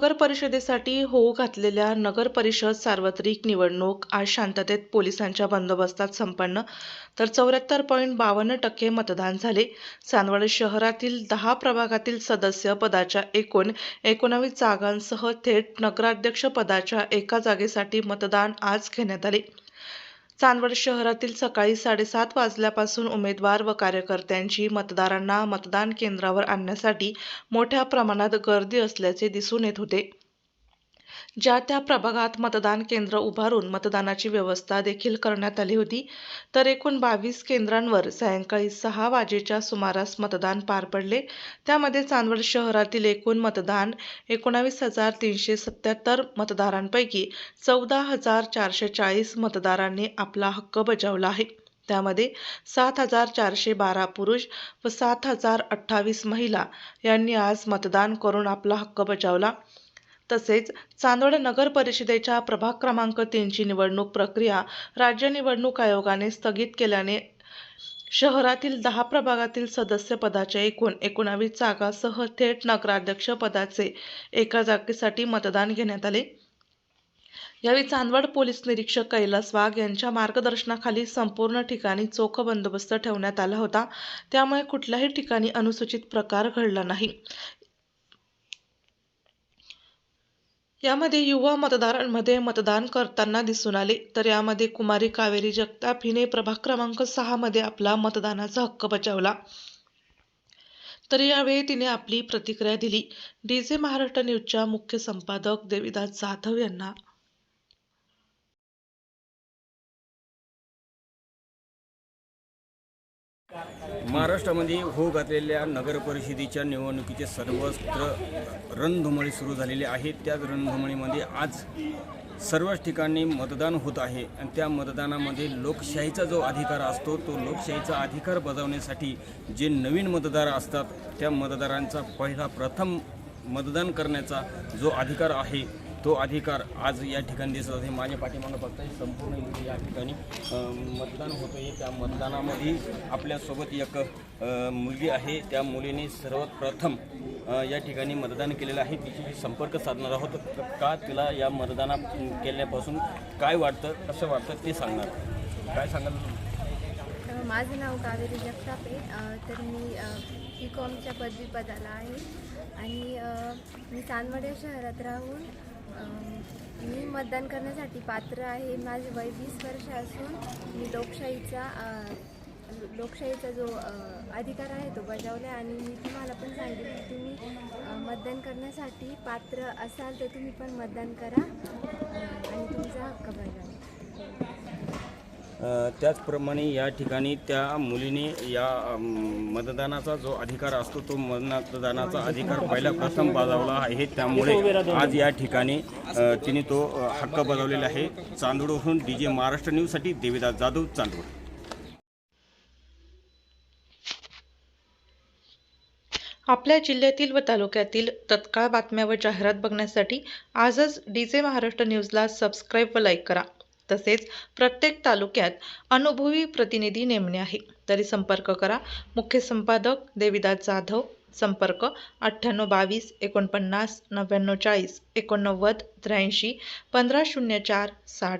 नगर परिषदेसाठी होऊ घातलेल्या नगर परिषद सार्वत्रिक निवडणूक आज शांततेत पोलिसांच्या बंदोबस्तात संपन्न, तर 74.52% मतदान झाले. चांदवड शहरातील 10 प्रभागातील सदस्य पदाच्या एकूण 19 जागांसह थेट नगराध्यक्ष पदाच्या एका जागेसाठी मतदान आज घेण्यात आले. चांदवड शहरातील सकाळी 7:30 वाजल्यापासून उमेदवार व कार्यकर्त्यांची मतदारांना मतदान केंद्रावर आणण्यासाठी मोठ्या प्रमाणात गर्दी असल्याचे दिसून येत होते. ज्या त्या प्रभागात मतदान केंद्र उभारून मतदानाची व्यवस्था देखील करण्यात आली होती. तर एकूण 22 केंद्रांवर सायंकाळी 6 वाजेच्या सुमारास मतदान पार पडले. त्यामध्ये चांदवड शहरातील एकूण मतदान 19,377 मतदारांपैकी 14,440 मतदारांनी आपला हक्क बजावला आहे. त्यामध्ये 7,412 पुरुष व 7,028 महिला यांनी आज मतदान करून आपला हक्क बजावला. तसेच चांदवड नगर परिषदेच्या प्रभाग क्रमांक 3 ची निवडणूक प्रक्रिया राज्य निवडणूक आयोगाने स्थगित केल्याने शहरातील 10 प्रभागातील सदस्य पदाच्या एकूण 19 जागांसह थेट नगराध्यक्ष पदाचे एका जागेसाठी मतदान घेण्यात आले. यावेळी चांदवड पोलीस निरीक्षक कैलास वाघ यांच्या मार्गदर्शनाखाली संपूर्ण ठिकाणी चोख बंदोबस्त ठेवण्यात आला होता. त्यामुळे कुठल्याही ठिकाणी अनुचित प्रकार घडला नाही. यामध्ये युवा मतदारांमध्ये मतदान करताना दिसून आले. तर यामध्ये कुमारी कावेरी जगताप हिने प्रभाग क्रमांक 6 मध्ये आपला मतदानाचा हक्क बजावला. तर यावेळी तिने आपली प्रतिक्रिया दिली. डीजे महाराष्ट्र न्यूजच्या मुख्य संपादक देविदास जाधव यांना महाराष्ट्रामध्ये होऊ घातलेल्या नगर परिषदेच्या निवडणुकीचे सर्वत्र रणधुमाळी सुरू झालेली आहे. त्याच रणधुमाळीमध्ये आज सर्वच ठिकाणी मतदान होत आहे आणि त्या मतदानामध्ये लोकशाहीचा जो अधिकार असतो तो लोकशाहीचा अधिकार बजावण्यासाठी जे नवीन मतदार असतात त्या मतदारांचा प्रथम मतदान करण्याचा जो अधिकार आहे तो अधिकार आज या ठिकाणी दिसत आहे. माझ्या पाठीमागं बघताय संपूर्ण या ठिकाणी मतदान होतं आहे. त्या मतदानामध्ये आपल्यासोबत एक मुलगी आहे. त्या मुलीने सर्वात प्रथम या ठिकाणी मतदान केलेलं आहे. तिच्याशी संपर्क साधणार आहोत. का तिला या मतदाना केल्यापासून काय वाटतं, कसं वाटतं ते सांगणार. काय सांगाल? माझं नाव कावेरी जगताप आहे. तर मी BComच्या पदवीपदाला आहे आणि मी चांदवड शहरात राहून मी मतदान करण्यासाठी पात्र आहे. माझे वय 20 वर्ष असून मी लोकशाहीचा जो अधिकार आहे तो बजावला आणि मी तुम्हाला पण सांगेन की तुम्ही मतदान करण्यासाठी पात्र असाल तर तुम्ही पण मतदान करा आणि तुमचा हक्क बजावा. त्याचप्रमाणे या ठिकाणी त्या मुलीने या मतदानाचा जो अधिकार असतो तो मतदानाचा अधिकार प्रथम बजावला आहे. त्यामुळे आज या ठिकाणी तिने तो हक्क बजावलेला आहे. चांदवडहून डीजे महाराष्ट्र न्यूजसाठी देविदास जाधव, चांदवड. आपल्या जिल्ह्यातील व तालुक्यातील तत्काळ बातम्या व जाहिरात बघण्यासाठी आजच डीजे महाराष्ट्र न्यूजला सबस्क्राईब व लाईक करा. तसेच प्रत्येक तालुक्यात अनुभवी प्रतिनिधी नेमणे आहे. तरी संपर्क करा. मुख्य संपादक देविदास जाधव. संपर्क 9822 49 99 40 89 83 1504 60.